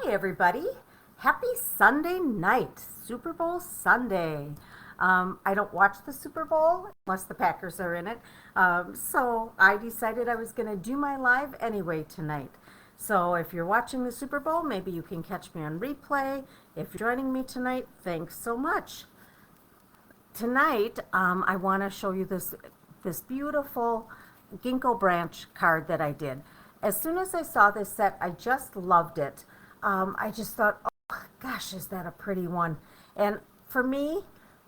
Hi, everybody. Happy Sunday night, Super Bowl Sunday. I don't watch the Super Bowl unless the Packers are in it. So I decided I was going to do my live anyway tonight. So if you're watching the Super Bowl, maybe you can catch me on replay. If you're joining me tonight, thanks so much. Tonight, I want to show you this beautiful Ginkgo branch card that I did. As soon as I saw this set, I just loved it. I just thought, oh gosh, is that a pretty one? And for me,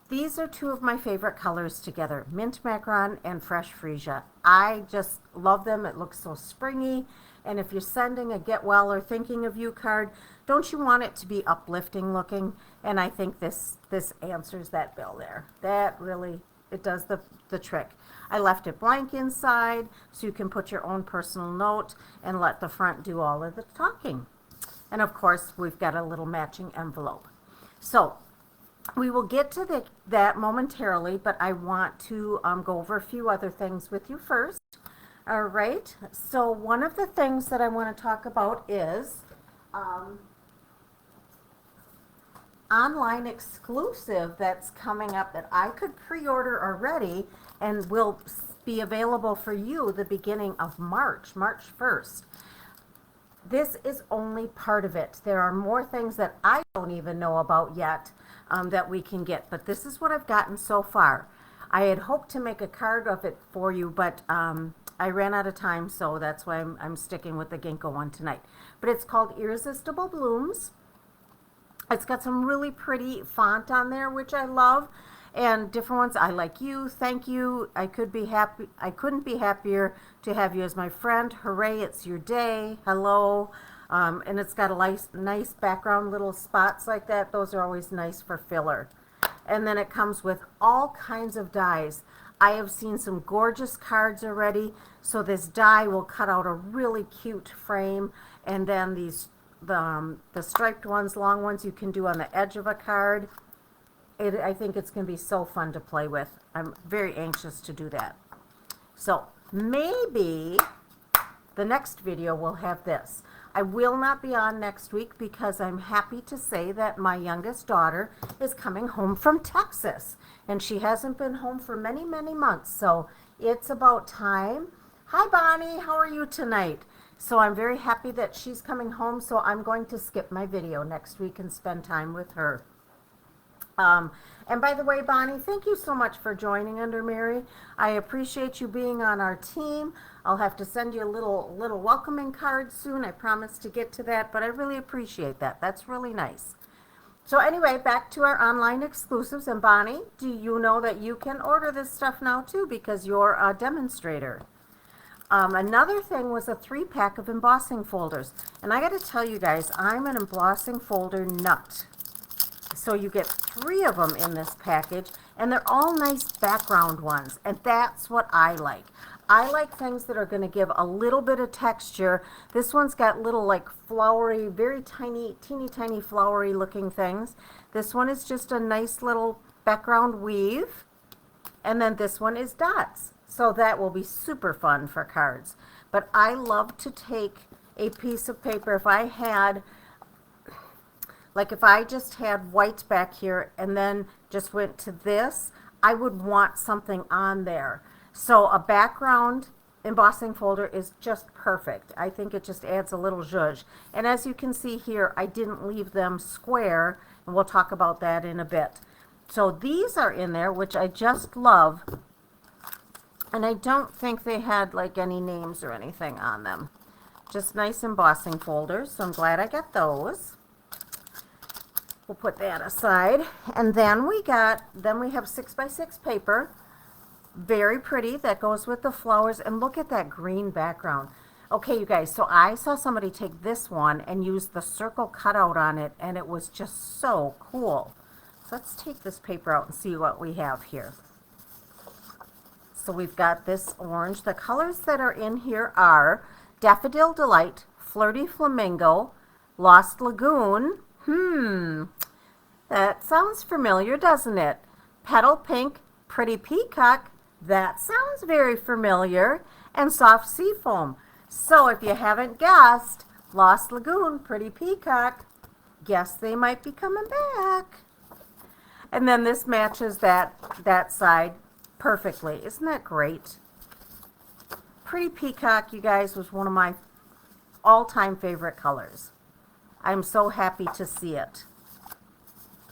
these are two of my favorite colors together, mint macaron and fresh freesia. I just love them. It looks so springy. And if you're sending a get well or thinking of you card, don't you want it to be uplifting looking? And I think this answers that bill there. That really, it does the trick. I left it blank inside so you can put your own personal note and let the front do all of the talking. And of course, we've got a little matching envelope. So we will get to that momentarily, but I want to go over a few other things with you first. All right, so one of the things that I want to talk about is online exclusive that's coming up that I could pre-order already and will be available for you the beginning of March 1st. This is only part of it. There are more things that I don't even know about yet that we can get, but this is what I've gotten so far. I had hoped to make a card of it for you, but I ran out of time, so that's why I'm sticking with the Ginkgo one tonight. But it's called Irresistible Blooms. It's got some really pretty font on there, which I love, and different ones. I like you, thank you, I couldn't be happier to have you as my friend, hooray, it's your day, hello. And it's got a nice background, little spots like that. Those are always nice for filler. And then it comes with all kinds of dies. I have seen some gorgeous cards already, so this die will cut out a really cute frame, and then the striped ones, long ones, you can do on the edge of a card. I think it's going to be so fun to play with. I'm very anxious to do that. So maybe the next video will have this. I will not be on next week because I'm happy to say that my youngest daughter is coming home from Texas, and she hasn't been home for many, many months. So it's about time. Hi, Bonnie. How are you tonight? So I'm very happy that she's coming home, so I'm going to skip my video next week and spend time with her. And by the way, Bonnie, thank you so much for joining under Mary. I appreciate you being on our team. I'll have to send you a little welcoming card soon. I promise to get to that, but I really appreciate that. That's really nice. So anyway, back to our online exclusives. And Bonnie, do you know that you can order this stuff now too because you're a demonstrator? Another thing was a 3-pack of embossing folders. And I got to tell you guys, I'm an embossing folder nut. So you get 3 of them in this package, and they're all nice background ones, and that's what I like. I like things that are going to give a little bit of texture. This one's got little like flowery, very tiny, teeny tiny flowery looking things. This one is just a nice little background weave, and then this one is dots. So that will be super fun for cards. But I love to take a piece of paper. If I had, like if I just had white back here and then just went to this, I would want something on there. So a background embossing folder is just perfect. I think it just adds a little zhuzh. And as you can see here, I didn't leave them square, and we'll talk about that in a bit. So these are in there, which I just love. And I don't think they had like any names or anything on them. Just nice embossing folders, so I'm glad I got those. We'll put that aside. And then we have 6x6 paper. Very pretty. That goes with the flowers. And look at that green background. Okay, you guys, so I saw somebody take this one and use the circle cutout on it, and it was just so cool. So let's take this paper out and see what we have here. So we've got this orange. The colors that are in here are Daffodil Delight, Flirty Flamingo, Lost Lagoon. That sounds familiar, doesn't it? Petal Pink, Pretty Peacock. That sounds very familiar. And Soft Seafoam. So if you haven't guessed, Lost Lagoon, Pretty Peacock. Guess they might be coming back. And then this matches that side perfectly. Isn't that great? Pretty Peacock, you guys, was one of my all-time favorite colors. I'm so happy to see it.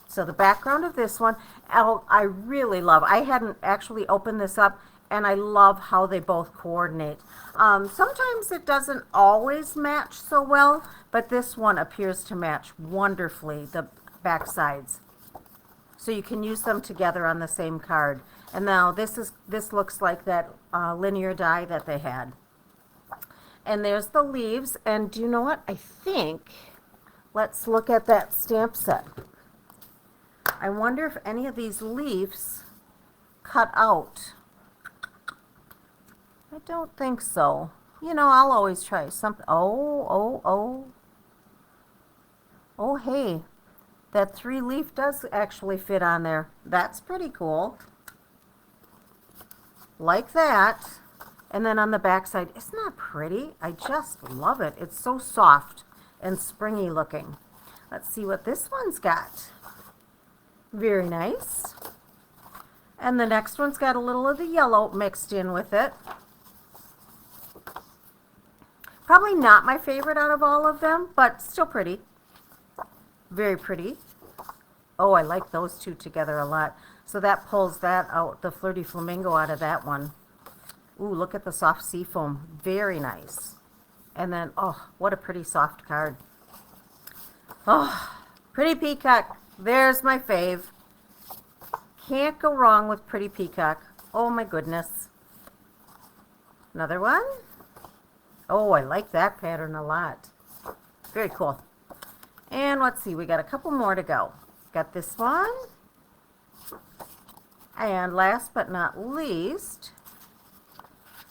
So the background of this one, I really love. I hadn't actually opened this up, and I love how they both coordinate. Sometimes it doesn't always match so well, but this one appears to match wonderfully, the back sides. So you can use them together on the same card. And now this looks like that linear die that they had. And there's the leaves. And do you know what? I think, let's look at that stamp set. I wonder if any of these leaves cut out. I don't think so. You know, I'll always try something. Oh, hey. That 3-leaf does actually fit on there. That's pretty cool. Like that. And then on the back side, isn't that pretty? I just love it. It's so soft and springy looking. Let's see what this one's got. Very nice. And the next one's got a little of the yellow mixed in with it. Probably not my favorite out of all of them, but still pretty. Very pretty. Oh, I like those two together a lot. So that pulls that out, the Flirty Flamingo out of that one. Ooh, look at the soft sea foam. Very nice. And then, oh, what a pretty soft card. Oh, Pretty Peacock. There's my fave. Can't go wrong with Pretty Peacock. Oh my goodness. Another one. Oh, I like that pattern a lot. Very cool. And let's see, we got a couple more to go. Got this one. And last but not least,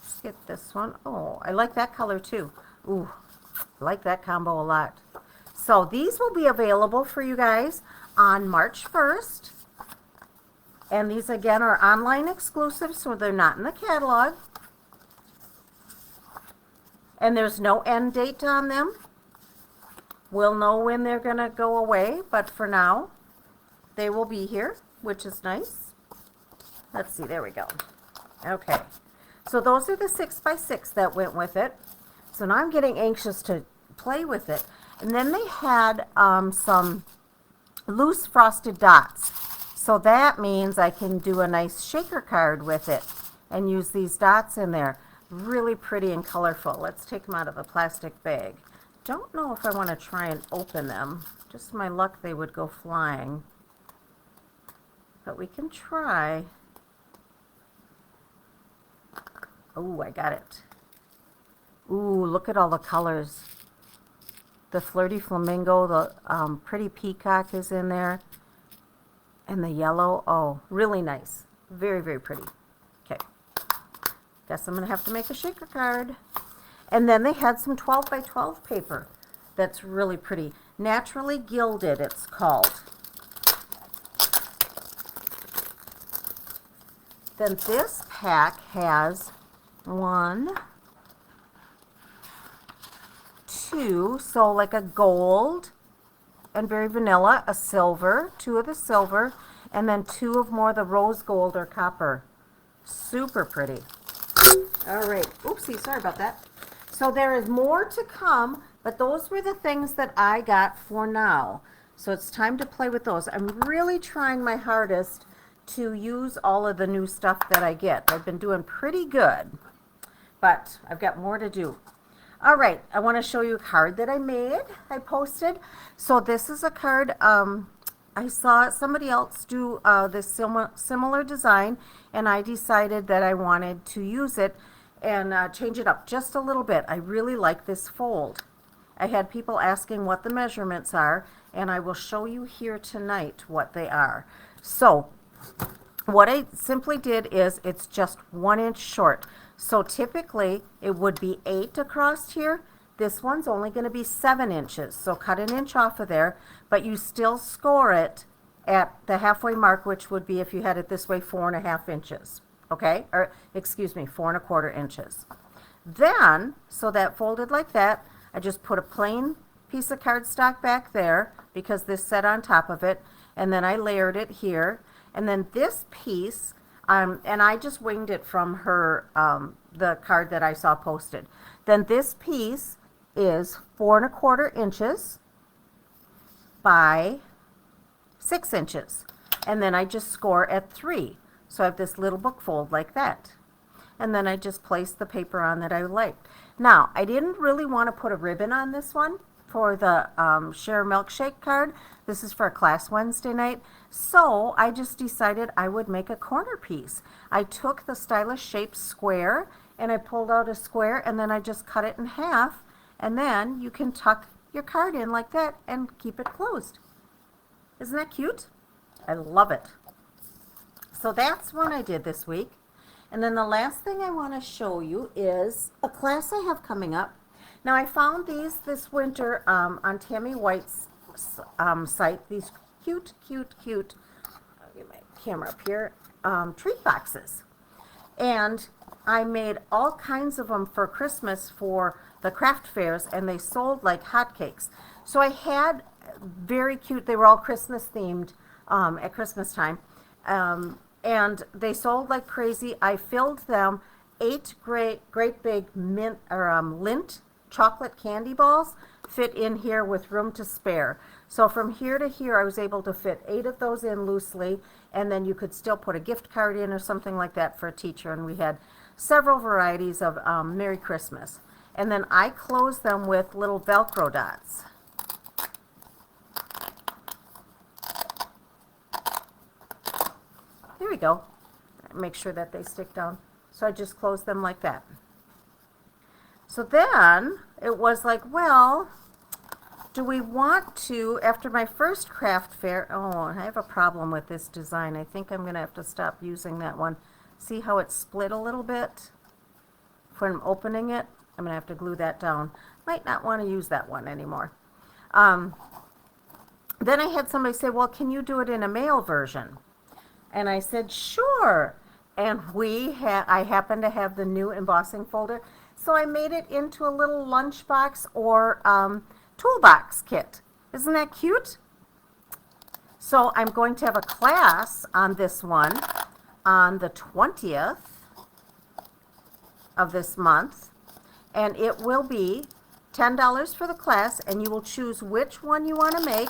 let's get this one. Oh, I like that color too. Ooh, I like that combo a lot. So these will be available for you guys on March 1st. And these again are online exclusive, so they're not in the catalog. And there's no end date on them. We'll know when they're going to go away, but for now, they will be here, which is nice. Let's see, there we go. Okay, so those are the 6x6 that went with it. So now I'm getting anxious to play with it. And then they had some loose frosted dots. So that means I can do a nice shaker card with it and use these dots in there. Really pretty and colorful. Let's take them out of the plastic bag. Don't know if I want to try and open them. Just my luck they would go flying. But we can try. Oh, I got it. Ooh, look at all the colors. The Flirty Flamingo, the Pretty Peacock is in there. And the yellow, oh, really nice. Very, very pretty. Okay. Guess I'm going to have to make a shaker card. And then they had some 12 by 12 paper that's really pretty. Naturally Gilded, it's called. Then this pack has 1, 2, so like a gold and very vanilla, a silver, 2 of the silver, and then 2 of more the rose gold or copper. Super pretty. All right. Oopsie, sorry about that. So there is more to come, but those were the things that I got for now. So it's time to play with those. I'm really trying my hardest to use all of the new stuff that I get. I've been doing pretty good, but I've got more to do. All right, I want to show you a card that I made, I posted. So this is a card, I saw somebody else do this similar design, and I decided that I wanted to use it and change it up just a little bit. I really like this fold. I had people asking what the measurements are, and I will show you here tonight what they are. So what I simply did is it's just 1 inch short. So typically it would be 8 across here. This one's only going to be 7 inches. So cut an inch off of there, but you still score it at the halfway mark, which would be, if you had it this way, 4.5 inches. Okay, or excuse me, 4 1/4 inches. Then, so that folded like that, I just put a plain piece of cardstock back there because this set on top of it, and then I layered it here, and then this piece, and I just winged it from her, the card that I saw posted. Then this piece is 4¼ inches by 6 inches, and then I just score at 3. So I have this little book fold like that. And then I just placed the paper on that I liked. Now, I didn't really want to put a ribbon on this one for the Share Milkshake card. This is for a class Wednesday night. So I just decided I would make a corner piece. I took the Stylish Shapes square and I pulled out a square, and then I just cut it in half, and then you can tuck your card in like that and keep it closed. Isn't that cute? I love it. So that's what I did this week. And then the last thing I want to show you is a class I have coming up. Now I found these this winter on Tammy White's site, these cute, I'll get my camera up here, treat boxes. And I made all kinds of them for Christmas for the craft fairs, and they sold like hotcakes. So I had very cute, they were all Christmas themed at Christmas time. And they sold like crazy. I filled them 8 great big mint or lint chocolate candy balls, fit in here with room to spare. So from here to here, I was able to fit 8 of those in loosely, and then you could still put a gift card in or something like that for a teacher. And we had several varieties of Merry Christmas. And then I closed them with little Velcro dots. There we go. Make sure that they stick down. So I just closed them like that. So then it was like, well, do we want to, after my first craft fair, oh, I have a problem with this design. I think I'm going to have to stop using that one. See how it's split a little bit? When I'm opening it, I'm going to have to glue that down. Might not want to use that one anymore. Then I had somebody say, well, can you do it in a male version? And I said, sure. And I happen to have the new embossing folder. So I made it into a little lunchbox or toolbox kit. Isn't that cute? So I'm going to have a class on this one on the 20th of this month. And it will be $10 for the class, and you will choose which one you want to make.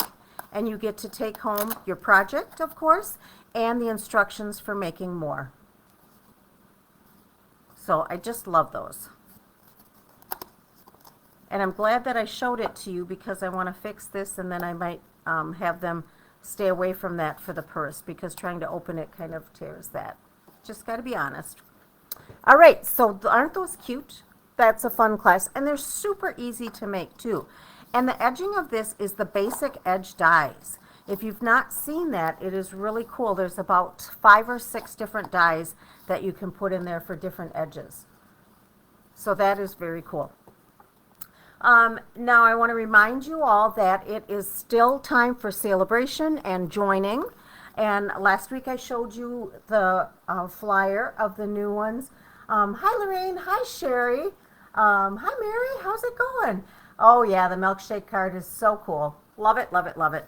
And you get to take home your project, of course, and the instructions for making more. So I just love those. And I'm glad that I showed it to you because I want to fix this, and then I might have them stay away from that for the purse because trying to open it kind of tears that. Just got to be honest. All right, so aren't those cute? That's a fun class, and they're super easy to make too. And the edging of this is the basic edge dies. If you've not seen that, it is really cool. There's about 5 or 6 different dies that you can put in there for different edges. So that is very cool. Now I want to remind you all that it is still time for celebration and joining. And last week I showed you the flyer of the new ones. Hi Lorraine, hi Sherry, hi Mary, how's it going? Oh yeah, the milkshake card is so cool. Love it, love it, love it.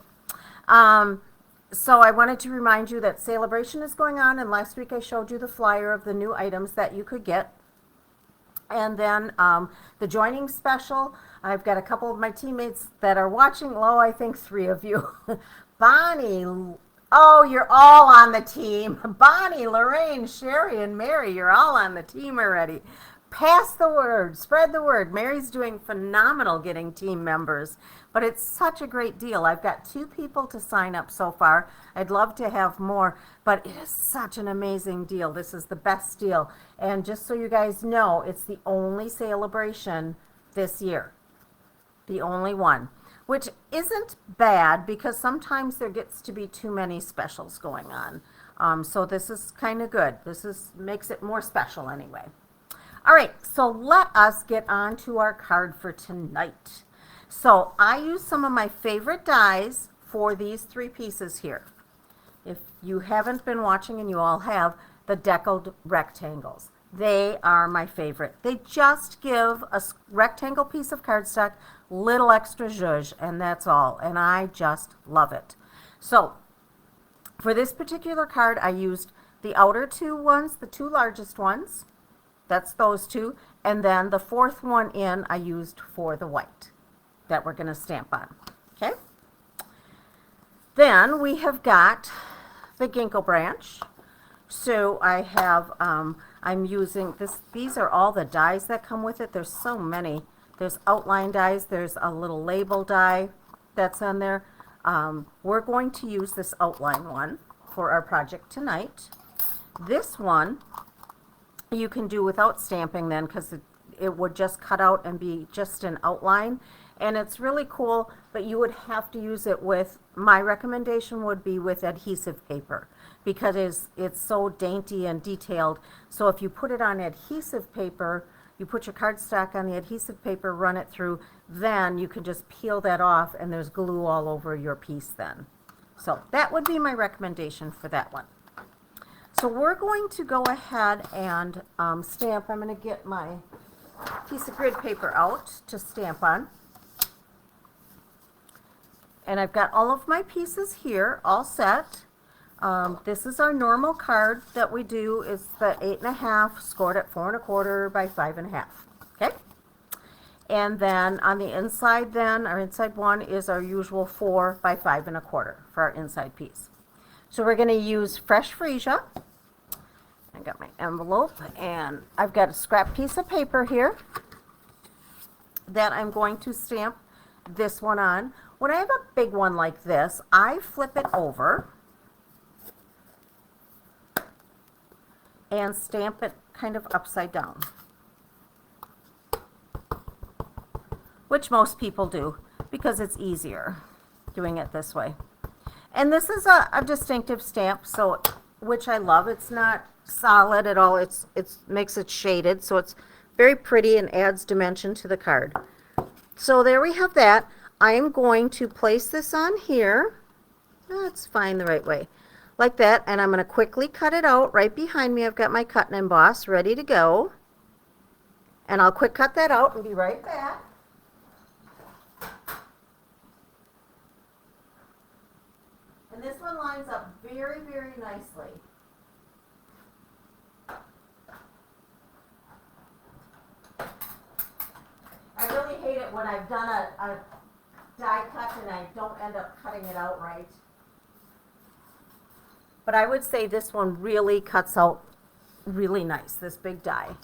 So I wanted to remind you that celebration is going on, and last week I showed you the flyer of the new items that you could get. And then the joining special, I've got a couple of my teammates that are watching. Oh, I think 3 of you. Bonnie, oh, you're all on the team. Bonnie, Lorraine, Sherry, and Mary, you're all on the team already. Pass the word, spread the word. Mary's doing phenomenal getting team members, but it's such a great deal. I've got 2 people to sign up so far. I'd love to have more, but it is such an amazing deal. This is the best deal. And just so you guys know, it's the only celebration this year. The only one, which isn't bad because sometimes there gets to be too many specials going on. So this is kind of good. Makes it more special anyway. All right, so let us get on to our card for tonight. So I used some of my favorite dies for these 3 pieces here. If you haven't been watching, and you all have, the deckled rectangles. They are my favorite. They just give a rectangle piece of cardstock, little extra zhuzh, and that's all. And I just love it. So for this particular card, I used the outer two ones, the two largest ones. That's those two. And then the fourth one in, I used for the white that we're going to stamp on. Okay? Then we have got the Ginkgo branch. So I have, I'm using this, these are all the dies that come with it. There's so many. There's outline dies, there's a little label die that's on there. We're going to use this outline one for our project tonight. This one you can do without stamping then, because it would just cut out and be just an outline. And it's really cool, but you would have to use it with, my recommendation would be with adhesive paper, because it's so dainty and detailed. So if you put it on adhesive paper, you put your cardstock on the adhesive paper, run it through, then you can just peel that off and there's glue all over your piece then. So that would be my recommendation for that one. So we're going to go ahead and stamp. I'm going to get my piece of grid paper out to stamp on. And I've got all of my pieces here all set. This is our normal card that we do. It's the 8.5 scored at 4 1/4 by 5 1/2. Okay. And then on the inside then, our inside one is our usual 4 by 5 1/4 for our inside piece. So we're going to use fresh freesia. I got my envelope and I've got a scrap piece of paper here that I'm going to stamp this one on. When I have a big one like this, I flip it over and stamp it kind of upside down, which most people do because it's easier doing it this way. And this is a distinctive stamp, so which I love. It's not solid at all. It makes it shaded, so it's very pretty and adds dimension to the card. So there we have that. I am going to place this on here. That's fine the right way. Like that, and I'm going to quickly cut it out. Right behind me I've got my cut and emboss ready to go. And I'll quick cut that out and be right back. And this one lines up very, very nicely. I really hate it when I've done a die cut and I don't end up cutting it out right. But I would say this one really cuts out really nice, this big die.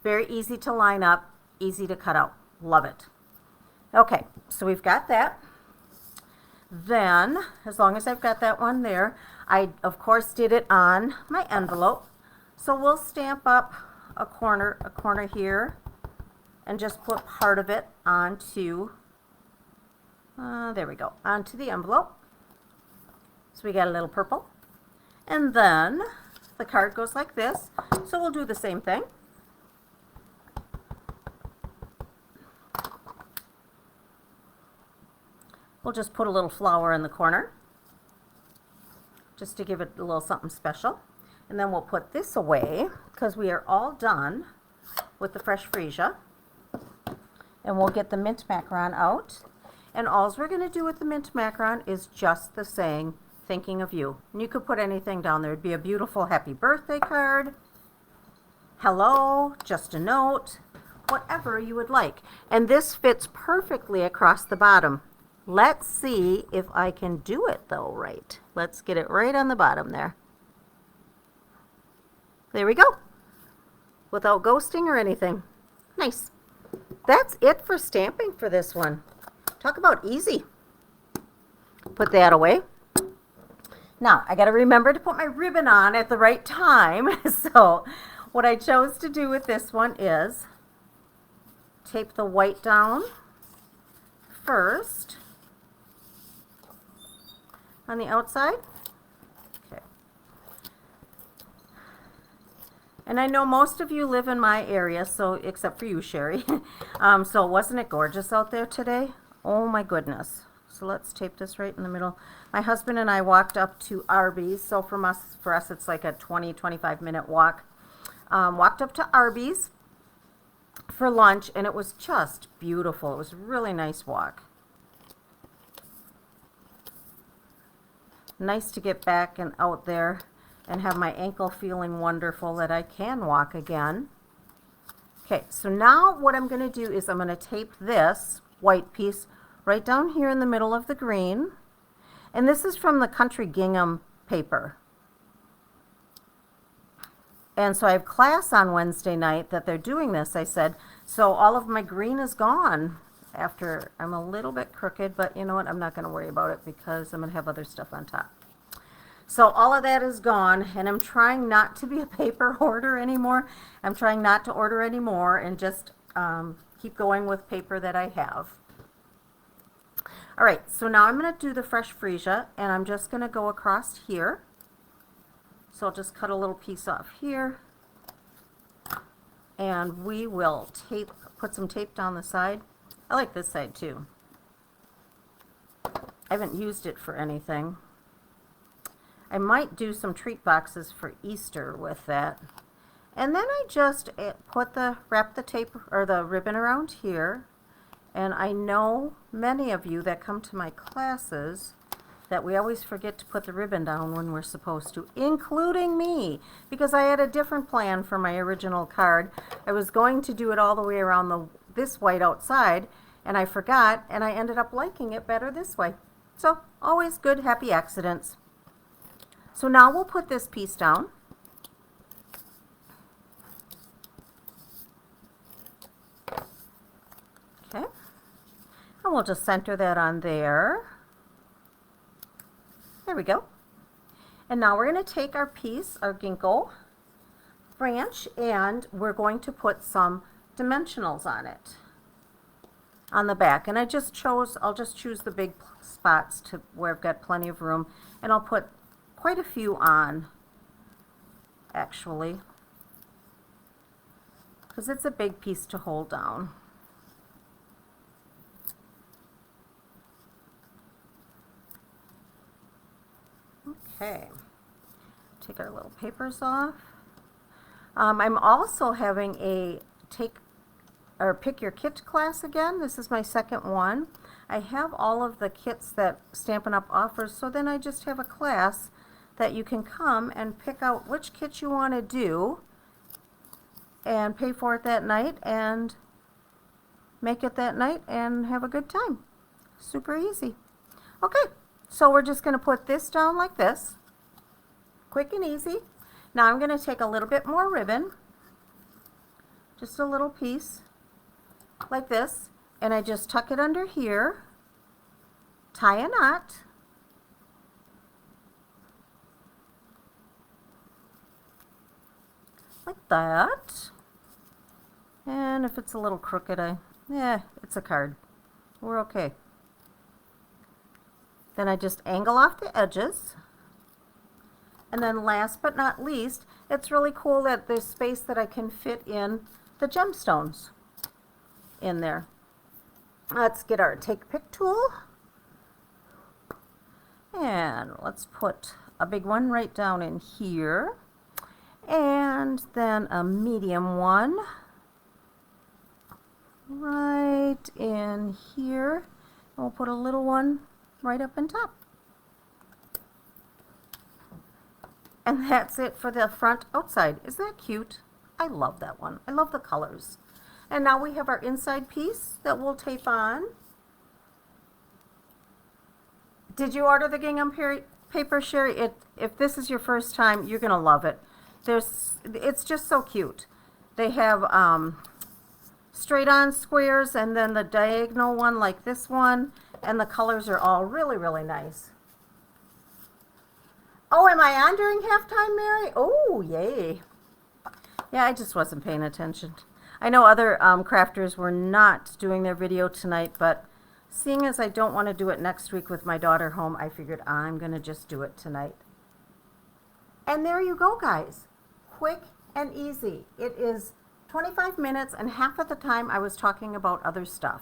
Very easy to line up, easy to cut out. Love it. Okay, so we've got that. Then, as long as I've got that one there, I of course did it on my envelope. So we'll stamp up a corner here and just put part of it onto, there we go, onto the envelope. So we got a little purple. And then the card goes like this. So we'll do the same thing. We'll just put a little flower in the corner just to give it a little something special. And then we'll put this away because we are all done with the fresh freesia. And we'll get the mint macaron out. And all we're going to do with the mint macaron is just the saying, thinking of you. And you could put anything down there. It'd be a beautiful happy birthday card, hello, just a note, whatever you would like. And this fits perfectly across the bottom. Let's see if I can do it though right. Let's get it right on the bottom there. There we go. Without ghosting or anything. Nice. That's it for stamping for this one. Talk about easy. Put that away. Now, I got to remember to put my ribbon on at the right time. So what I chose to do with this one is tape the white down first on the outside. Okay. And I know most of you live in my area, so except for you, Sherry. So wasn't it gorgeous out there today? Oh my goodness. So let's tape this right in the middle. My husband and I walked up to Arby's, so for us it's like a 20-25 minute walk. Walked up to Arby's for lunch, and it was just beautiful. It was a really nice walk. Nice to get back and out there and have my ankle feeling wonderful that I can walk again. Okay, so now what I'm going to do is I'm going to tape this white piece right down here in the middle of the green. And this is from the Country Gingham paper. And so I have class on Wednesday night that they're doing this, I said. So all of my green is gone after I'm a little bit crooked, but you know what? I'm not going to worry about it because I'm going to have other stuff on top. So all of that is gone, and I'm trying not to be a paper hoarder anymore. I'm trying not to order anymore and just keep going with paper that I have. All right, so now I'm going to do the fresh freesia, and I'm just going to go across here. So I'll just cut a little piece off here, and we will put some tape down the side. I like this side too. I haven't used it for anything. I might do some treat boxes for Easter with that. And then I just wrap the tape or the ribbon around here. And I know many of you that come to my classes that we always forget to put the ribbon down when we're supposed to, including me, because I had a different plan for my original card. I was going to do it all the way around this white outside, and I forgot, and I ended up liking it better this way. So always good happy accidents. So now we'll put this piece down. Okay. And we'll just center that on there. There we go. And now we're going to take our piece, our Ginkgo branch, and we're going to put some dimensionals on it on the back. And I'll just choose the big spots to where I've got plenty of room, and I'll put quite a few on, actually, because it's a big piece to hold down. Okay, take our little papers off. I'm also having a pick your kit class again. This is my second one. I have all of the kits that Stampin' Up! Offers, so then I just have a class that you can come and pick out which kit you want to do and pay for it that night and make it that night and have a good time. Super easy. Okay, so we're just going to put this down like this. Quick and easy. Now I'm going to take a little bit more ribbon, just a little piece like this, and I just tuck it under here, tie a knot, like that. And if it's a little crooked, it's a card. We're okay. Then I just angle off the edges. And then last but not least, it's really cool that there's space that I can fit in the gemstones in there. Let's get our take pick tool. And let's put a big one right down in here. And then a medium one right in here. And we'll put a little one right up on top. And that's it for the front outside. Isn't that cute? I love that one. I love the colors. And now we have our inside piece that we'll tape on. Did you order the gingham paper, Sherry? If this is your first time, you're going to love it. It's just so cute. They have straight on squares and then the diagonal one like this one, and the colors are all really, really nice. Oh, am I on during halftime, Mary? Oh, yay. Yeah, I just wasn't paying attention. I know other crafters were not doing their video tonight, but seeing as I don't want to do it next week with my daughter home, I figured I'm going to just do it tonight. And there you go, guys. Quick and easy. It is 25 minutes, and half of the time I was talking about other stuff.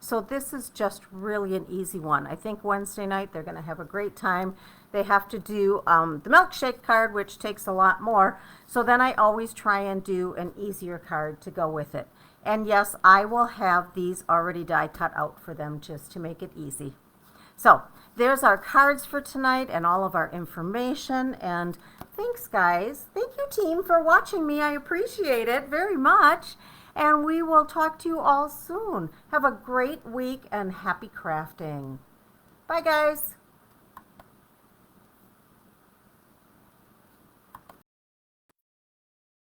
So this is just really an easy one. I think Wednesday night they're going to have a great time. They have to do the milkshake card, which takes a lot more. So then I always try and do an easier card to go with it. And yes, I will have these already die cut out for them just to make it easy. So there's our cards for tonight and all of our information. And thanks, guys. Thank you, team, for watching me. I appreciate it very much. And we will talk to you all soon. Have a great week and happy crafting. Bye, guys.